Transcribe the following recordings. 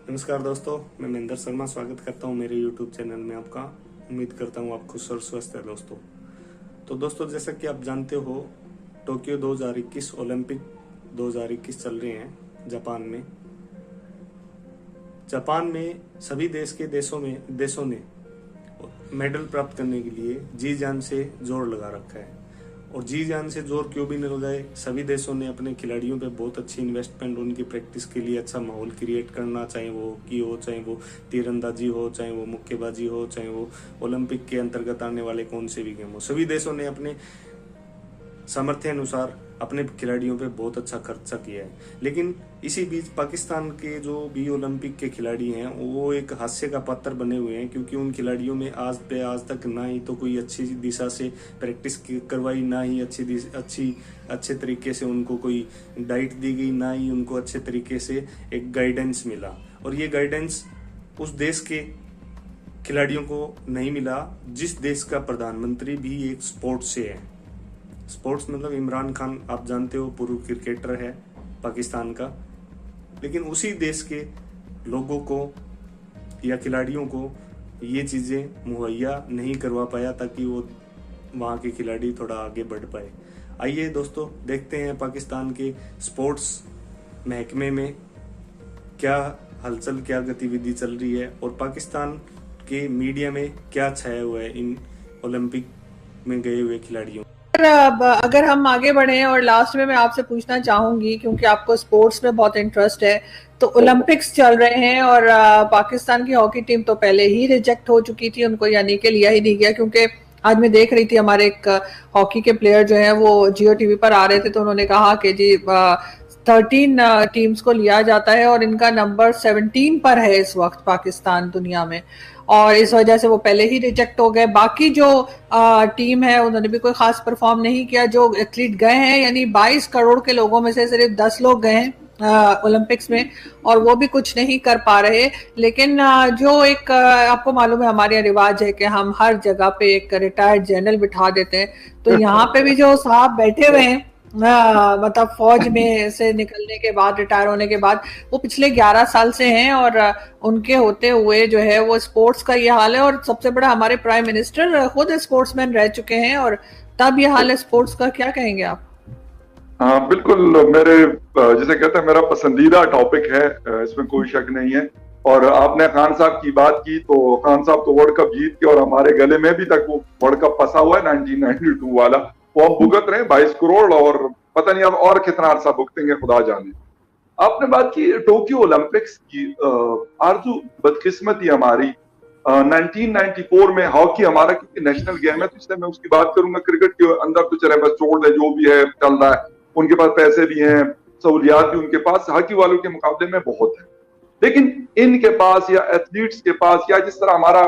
नमस्कार दोस्तों, मैं महेंद्र शर्मा स्वागत करता हूं मेरे YouTube चैनल में आपका। उम्मीद करता हूं आप खुश और स्वस्थ है दोस्तों। तो दोस्तों, जैसा कि आप जानते हो, टोक्यो 2021 ओलंपिक 2021 चल रहे हैं जापान में सभी देशों ने मेडल प्राप्त करने के लिए जी जान से जोर लगा रखा है। और जी जान से जोर क्यों भी न लगाए, सभी देशों ने अपने खिलाड़ियों पे बहुत अच्छी इन्वेस्टमेंट, उनकी प्रैक्टिस के लिए अच्छा माहौल क्रिएट करना, चाहे वो हॉकी हो, चाहे वो तीरंदाजी हो, चाहे वो मुक्केबाजी हो, चाहे वो ओलंपिक के अंतर्गत आने वाले कौन से भी गेम हो। सभी देशों ने अपने सामर्थ्य अनुसार अपने खिलाड़ियों पे बहुत अच्छा खर्चा किया है। लेकिन इसी बीच पाकिस्तान के जो भी ओलंपिक के खिलाड़ी हैं वो एक हास्य का पात्र बने हुए हैं, क्योंकि उन खिलाड़ियों में आज तक ना ही तो कोई अच्छी दिशा से प्रैक्टिस करवाई, ना ही अच्छे तरीके से उनको कोई डाइट दी गई, ना ही उनको अच्छे तरीके से एक गाइडेंस मिला। और ये गाइडेंस उस देश के खिलाड़ियों को नहीं मिला जिस देश का प्रधानमंत्री भी एक स्पोर्ट्स से है। स्पोर्ट्स मतलब इमरान खान, आप जानते हो, पूर्व क्रिकेटर है पाकिस्तान का। लेकिन उसी देश के लोगों को या खिलाड़ियों को ये चीज़ें मुहैया नहीं करवा पाया ताकि वो वहाँ के खिलाड़ी थोड़ा आगे बढ़ पाए। आइए दोस्तों, देखते हैं पाकिस्तान के स्पोर्ट्स महकमे में क्या हलचल, क्या गतिविधि चल रही है और पाकिस्तान के मीडिया में क्या छाया हुआ है इन ओलंपिक में गए हुए खिलाड़ियों। अब अगर हम आगे बढ़े और लास्ट में मैं आपसे पूछना चाहूंगी, क्योंकि आपको स्पोर्ट्स में बहुत इंटरेस्ट है, तो ओलंपिक्स चल रहे हैं और पाकिस्तान की हॉकी टीम तो पहले ही रिजेक्ट हो चुकी थी, उनको यानी कि लिया ही नहीं गया। क्योंकि आज मैं देख रही थी हमारे एक हॉकी के प्लेयर जो है वो जियो टीवी पर आ रहे थे, तो उन्होंने कहा कि जी 13 टीम्स को लिया जाता है और इनका नंबर 17 पर है इस वक्त पाकिस्तान दुनिया में, और इस वजह से वो पहले ही रिजेक्ट हो गए। बाकी जो टीम है उन्होंने भी कोई खास परफॉर्म नहीं किया। जो एथलीट गए हैं, यानी 22 करोड़ के लोगों में से सिर्फ 10 लोग गए हैं ओलंपिक्स में, और वो भी कुछ नहीं कर पा रहे। लेकिन जो एक आपको मालूम है हमारे यहाँ रिवाज है कि हम हर जगह पे एक रिटायर्ड जनरल बिठा देते हैं, तो यहाँ पे भी जो साहब बैठे हुए हैं, मतलब फौज में से निकलने के बाद, रिटायर होने के बाद, वो पिछले 11 साल से हैं और उनके होते हुए जो है वो स्पोर्ट्स का ये हाल है। और सबसे बड़ा हमारे प्राइम मिनिस्टर खुद स्पोर्ट्समैन रह चुके हैं, और तब ये हाल है स्पोर्ट्स का। क्या कहेंगे आप? हाँ बिल्कुल, मेरे जिसे कहते हैं मेरा पसंदीदा टॉपिक है, इसमें कोई शक नहीं है। और आपने खान साहब की बात की, तो खान साहब तो वर्ल्ड कप जीत के और हमारे गले में भी तक वो वर्ल्ड कप फंसा हुआ है 1992 वाला, वो हम भुगत रहे हैं 22 करोड़, और पता नहीं अब और कितना अरसा भुगतेंगे, खुदा जाने। आपने बात की टोक्यो ओलंपिक्स की, आरजू बदकिस्मती हमारी 1994 में हॉकी हमारा क्योंकि नेशनल गेम है, तो इसलिए मैं उसकी बात करूंगा। क्रिकेट के अंदर तो चले बस छोड़ दे, जो भी है चल रहा है, उनके पास पैसे भी हैं, सहूलियात भी उनके पास हॉकी वालों के मुकाबले में बहुत है। लेकिन इनके पास या एथलीट्स के पास, या जिस तरह हमारा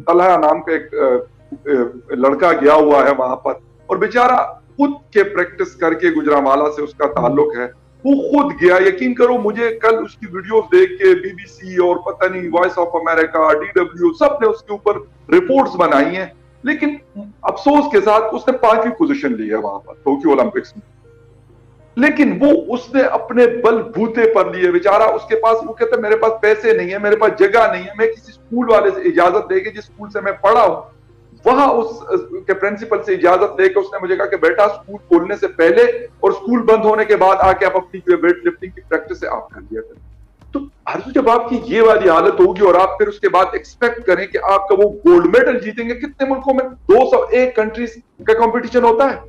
तलहा नाम का एक लड़का गया हुआ है वहां पर, और बेचारा खुद के प्रैक्टिस करके, गुजरांवाला से उसका ताल्लुक है, वो खुद गया। यकीन करो, मुझे कल उसकी वीडियोस देख के बीबीसी और पता नहीं वॉइस ऑफ अमेरिका, डीडब्ल्यू, सब ने उसके ऊपर रिपोर्ट्स बनाई हैं। लेकिन अफसोस के साथ उसने 5वीं पोजीशन ली है वहां पर टोक्यो ओलंपिक्स में। लेकिन वो उसने अपने बलबूते पर लिए बेचारा। उसके पास, वो कहता है मेरे पास पैसे नहीं है, मेरे पास जगह नहीं है, मैं किसी स्कूल वाले से इजाजत लेके, जिस स्कूल से मैं पढ़ा हूं वहां उस के प्रिंसिपल से इजाजत लेके उसने मुझे कहा कि बेटा स्कूल खोलने से पहले और स्कूल बंद होने के बाद आके आप अपनी वेट लिफ्टिंग की प्रैक्टिस है आप कर लिया करें। तो आरजू, जब आपकी ये वाली हालत होगी और आप फिर उसके बाद एक्सपेक्ट करें कि आपका वो गोल्ड मेडल जीतेंगे, कितने मुल्कों में 201 कंट्रीज का कंपटीशन होता है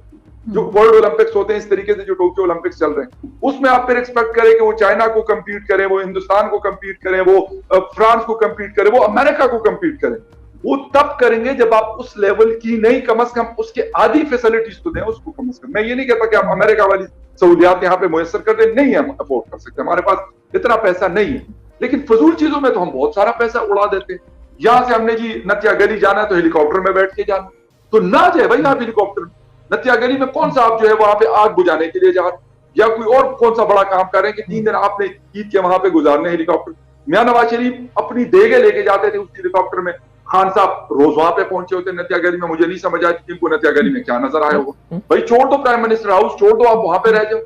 जो वर्ल्ड ओलंपिक्स होते हैं, इस तरीके से जो टोक्यो ओलंपिक्स चल रहे हैं, उसमें आप फिर एक्सपेक्ट करें कि वो चाइना को कंपीट करें, वो हिंदुस्तान को कंपीट करें, वो फ्रांस को कंपीट करें, वो अमेरिका को कंपीट करें। वो तब करेंगे जब आप उस लेवल की नहीं, कम से कम उसके आधी फैसिलिटीज तो दें उसको कम से कम। मैं ये नहीं कहता कि आप अमेरिका वाली सहूलियात यहाँ पे मुयसर कर दें, नहीं हम अफोर्ड कर सकते, हमारे पास इतना पैसा नहीं है। लेकिन फजूल चीजों में तो हम बहुत सारा पैसा उड़ा देते हैं। यहां से हमने जी नत्या गली जाना है तो हेलीकॉप्टर में बैठ के जाना, तो ना जाए भाई आप हेलीकॉप्टर। नत्या गली में कौन सा आप जो है वहां पे आग बुझाने के लिए जा रहे, या कोई और कौन सा बड़ा काम कर रहे हैं कि 3 दिन आपने ईद के वहां पे गुजारने हेलीकॉप्टर। मियां नवाज शरीफ अपनी देगे लेके जाते थे उस हेलीकॉप्टर में, खान साहब रोज वहां पे पहुंचे होते नत्या गली में। मुझे नहीं समझ आती कि इनको नत्या गली में क्या नजर आया होगा। भाई छोड़ दो प्राइम मिनिस्टर हाउस, छोड़ दो, आप वहां पे रह जाओ।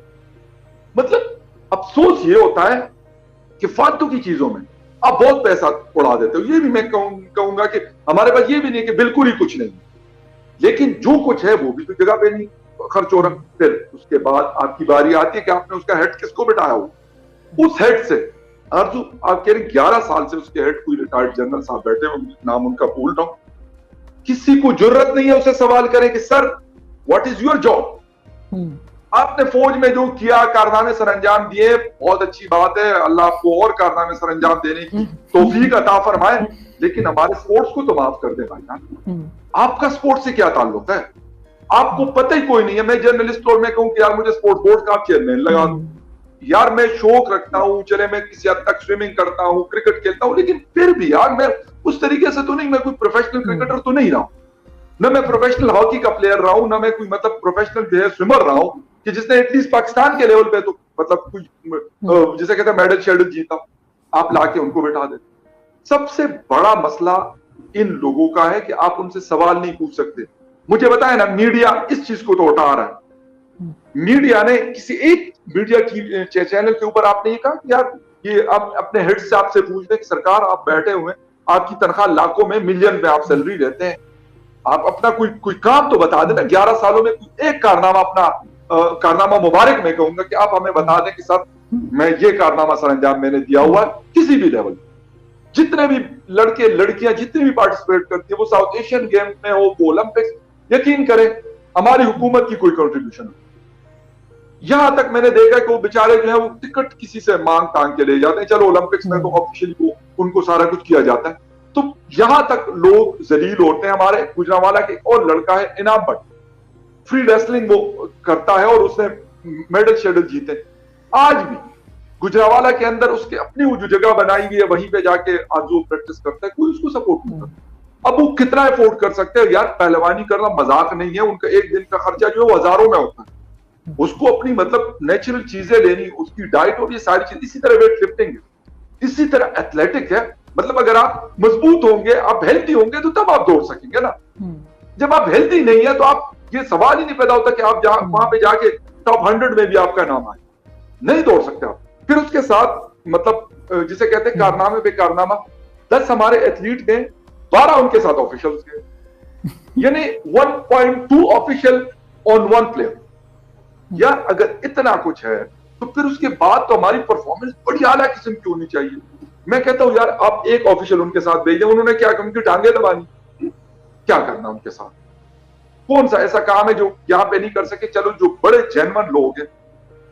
मतलब अफसोस ये होता है कि फालतू की चीजों में आप बहुत पैसा उड़ा देते हो। ये भी मैं कहूंगा कि हमारे पास ये भी नहीं कि बिल्कुल ही कुछ नहीं, लेकिन जो कुछ है वो भी तो जगह पे नहीं खर्च हो रहा। फिर उसके बाद आपकी बारी आती है कि आपने उसका हेड किसको बिठाया हो, उस हेड से अर्जु आप कह रहे 11 साल से उसके हेड कोई रिटायर्ड जनरल साहब बैठे हो, नाम उनका भूल रहा हूं, किसी को जरूरत नहीं है उसे सवाल करें कि sir what is your job. आपने फौज में जो किया, कारनामे सर अंजाम दिए, बहुत अच्छी बात है, अल्लाह आपको और कारनामे सर अंजाम देने की तौफीक अता फरमाए, लेकिन हमारे स्पोर्ट्स को तो माफ कर दे भाई। आपका स्पोर्ट्स से क्या ताल्लुक है, आपको पता ही कोई नहीं है। मैं जर्नलिस्ट और मैं कहूं कि यार मुझे स्पोर्ट्स बोर्ड का चेयरमैन लगा दो, यार मैं शौक रखता हूं, चले मैं किसी हद तक स्विमिंग करता हूं, क्रिकेट खेलता हूं, लेकिन फिर भी यार मैं उस तरीके से तो नहीं, मैं कोई प्रोफेशनल क्रिकेटर तो नहीं रहा हूं, न मैं प्रोफेशनल हॉकी का प्लेयर रहा हूं, न मैं कोई मतलब प्रोफेशनल जो है स्विमर रहा हूं कि जिसने एटलीस्ट पाकिस्तान के लेवल पे तो मतलब कुछ जिसे कहते हैं मेडल शेडल जीता, आप लाके उनको बिठा देते। सबसे बड़ा मसला इन लोगों का है कि आप उनसे सवाल नहीं पूछ सकते। मुझे बताया ना, मीडिया इस चीज को तो उठा रहा है। मीडिया ने किसी एक मीडिया की चैनल के ऊपर आपने ये कहा कि यार ये आप अपने हेड से आपसे पूछ दें कि सरकार आप बैठे हुए, आपकी तनख्वाह लाखों में, मिलियन में आप सैलरी लेते हैं, आप अपना कोई काम तो बता देना। 11 सालों में कोई एक कारनामा, अपना कारनामा मुबारक मैं कहूंगा कि आप हमें बता दें कि सर मैं ये कारनामा सर अंजाम मैंने दिया हुआ है। किसी भी लेवल, जितने भी लड़के लड़कियां जितनी भी पार्टिसिपेट करती है, वो साउथ एशियन गेम में हो, वो ओलंपिक्स, यकीन करें हमारी हुकूमत की कोई कंट्रीब्यूशन हो। यहां तक मैंने देखा कि वो बेचारे जो है वो टिकट किसी से मांग तांग के ले जाते हैं, चलो ओलंपिक्स में तो ऑफिशियली उनको सारा कुछ किया जाता है, तो यहां तक लोग जलील होते हैं। हमारे गुजरांवाला के और लड़का है इनाम भट्ट, फ्री रेसलिंग वो करता है और उसने मेडल शेडल जीते। आज भी गुजरांवाला के अंदर उसके अपनी वो जो जगह बनाई हुई है, वहीं पे जाके आज वो प्रैक्टिस करता है, कोई उसको सपोर्ट नहीं करता। अब वो कितना अफोर्ड कर सकते हैं यार, पहलवानी करना मजाक नहीं है, उनका एक दिन का खर्चा जो है वो हजारों में होता है। उसको अपनी मतलब नेचुरल चीजें लेनी, उसकी डाइट और ये सारी चीज, इसी तरह वेट लिफ्टिंग है, इसी तरह एथलेटिक है। मतलब अगर आप मजबूत होंगे, आप हेल्थी होंगे तो तब आप दौड़ सकेंगे ना। जब आप हेल्थी नहीं है तो आप, ये सवाल ही नहीं पैदा होता कि आप वहां पे जाके टॉप 100 में भी आपका नाम आए, नहीं दौड़ सकते आप। फिर उसके साथ मतलब जिसे कहते हैं कारनामे पे कारनामा, 10 हमारे एथलीट ने 12 उनके साथ ऑफिशियल्स के, यानी 1.2 ऑफिशियल ऑन 1 प्लेयर। यार अगर इतना कुछ है तो फिर उसके बाद तो हमारी परफॉर्मेंस बड़ी आला किस्म की होनी चाहिए। मैं कहता हूं यार आप एक ऑफिशियल उनके साथ भेजें, उन्होंने क्या उनकी टांगे दबानी, क्या करना उनके साथ, कौन सा ऐसा काम है जो यहां पे नहीं कर सके। चलो जो बड़े जेन्युइन लोग हैं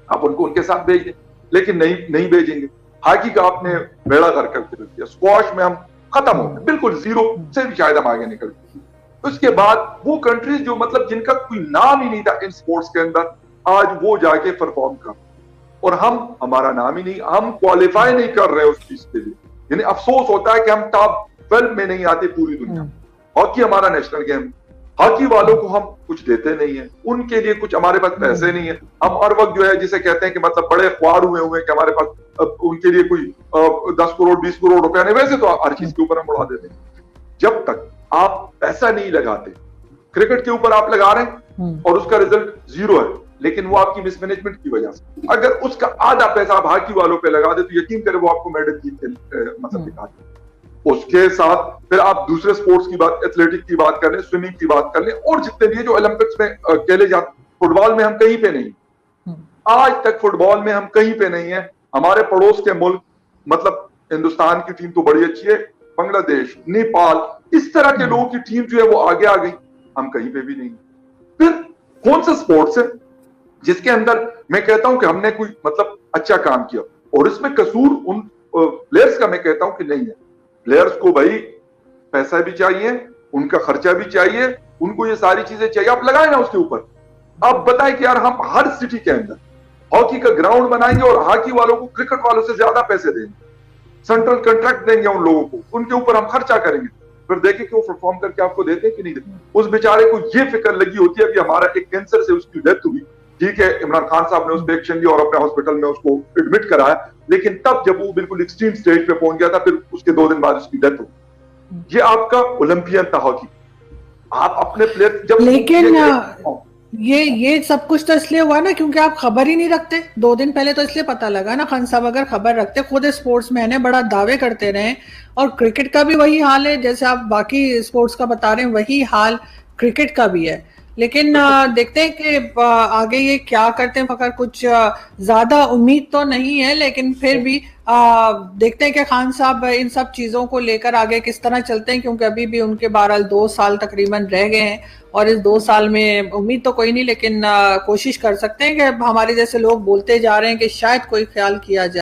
आप उनको उनके साथ भेज दें, लेकिन नहीं भेजेंगे। हॉकी का आपने बेड़ा गर्क कर दिया, स्क्वाश में हम खत्म हो गए, बिल्कुल जीरो से भी शायद हम आगे निकल गए। उसके बाद वो कंट्रीज जो मतलब जिनका कोई नाम ही नहीं था इन स्पोर्ट्स के अंदर, आज वो जाके परफॉर्म कर, और हमारा नाम ही नहीं, हम क्वालिफाई नहीं कर रहे उस चीज के लिए। यानी अफसोस होता है कि हम टॉप 12 में नहीं आते पूरी दुनिया। हॉकी हमारा नेशनल गेम, हॉकी वालों को हम कुछ देते नहीं है, उनके लिए कुछ हमारे पास पैसे नहीं है। हम हर वक्त जो है जिसे कहते हैं कि मतलब बड़े ख्वार हुए कि हमारे पास उनके लिए कोई 10 करोड़ 20 करोड़ रुपया नहीं, वैसे तो हर चीज के ऊपर हम उड़ा देते हैं। जब तक आप पैसा नहीं लगाते, क्रिकेट के ऊपर आप लगा रहे हैं और उसका रिजल्ट जीरो है, लेकिन वो आपकी मिसमैनेजमेंट की वजह से, अगर उसका आधा पैसा आप हॉकी वालों पे लगा दे तो यकीन करें वो आपको मेडल जीत के मतलब दिखाते। उसके साथ फिर आप दूसरे स्पोर्ट्स की बात, एथलेटिक की बात कर लें, स्विमिंग की बात कर लें, और जितने भी जो ओलंपिक्स में खेले जाते, फुटबॉल में हम कहीं पे नहीं, आज तक फुटबॉल में हम कहीं पे नहीं है। हमारे पड़ोस के मुल्क मतलब हिंदुस्तान की टीम तो बड़ी अच्छी है, बांग्लादेश, नेपाल, इस तरह के लोगों की टीम जो है वो आगे आ गई, हम कहीं पे भी नहीं। फिर कौन सा स्पोर्ट्स है जिसके अंदर मैं कहता हूं कि हमने कोई मतलब अच्छा काम किया, और इसमें कसूर उन प्लेयर्स का मैं कहता हूं कि नहीं है। प्लेयर्स को भाई पैसा भी चाहिए, उनका खर्चा भी चाहिए, उनको ये सारी चीजें चाहिए, आप लगाए ना उसके ऊपर। आप बताएं कि यार हम हर सिटी के अंदर हॉकी का ग्राउंड बनाएंगे और हॉकी वालों को क्रिकेट वालों से ज्यादा पैसे देंगे, सेंट्रल कॉन्ट्रैक्ट देंगे उन लोगों को, उनके ऊपर हम खर्चा करेंगे, फिर देखें कि वो परफॉर्म करके आपको देते कि नहीं देते। उस बेचारे को ये फिक्र लगी होती है कि हमारा एक कैंसर से उसकी डेथ हुई, ठीक है, इमरान खान साहब ने उस पर एक्शन लिया और अपने हॉस्पिटल में उसको एडमिट कराया, लेकिन तब जब वो बिल्कुल एक्सट्रीम स्टेज पे पहुंच गया था, फिर उसके 2 दिन बाद उसकी डेथ हुई। ये आपका ओलंपियन था हॉकी। आप अपने प्लेयर जब लेकिन ये सब कुछ तो इसलिए हुआ ना क्योंकि आप खबर ही नहीं रखते। 2 दिन पहले तो इसलिए पता लगा ना, खान साहब अगर खबर रखते, खुद स्पोर्ट्समैन है, बड़ा दावे करते रहे। और क्रिकेट का भी वही हाल है, जैसे आप बाकी स्पोर्ट्स का बता रहे हैं वही हाल क्रिकेट का भी है। लेकिन देखते हैं कि आगे ये क्या करते हैं। मगर कुछ ज्यादा उम्मीद तो नहीं है, लेकिन फिर भी देखते हैं कि खान साहब इन सब चीजों को लेकर आगे किस तरह चलते हैं, क्योंकि अभी भी उनके 2 साल तकरीबन रह गए हैं। और इस 2 साल में उम्मीद तो कोई नहीं, लेकिन कोशिश कर सकते हैं कि हमारे जैसे लोग बोलते जा रहे हैं कि शायद कोई ख्याल किया जाए।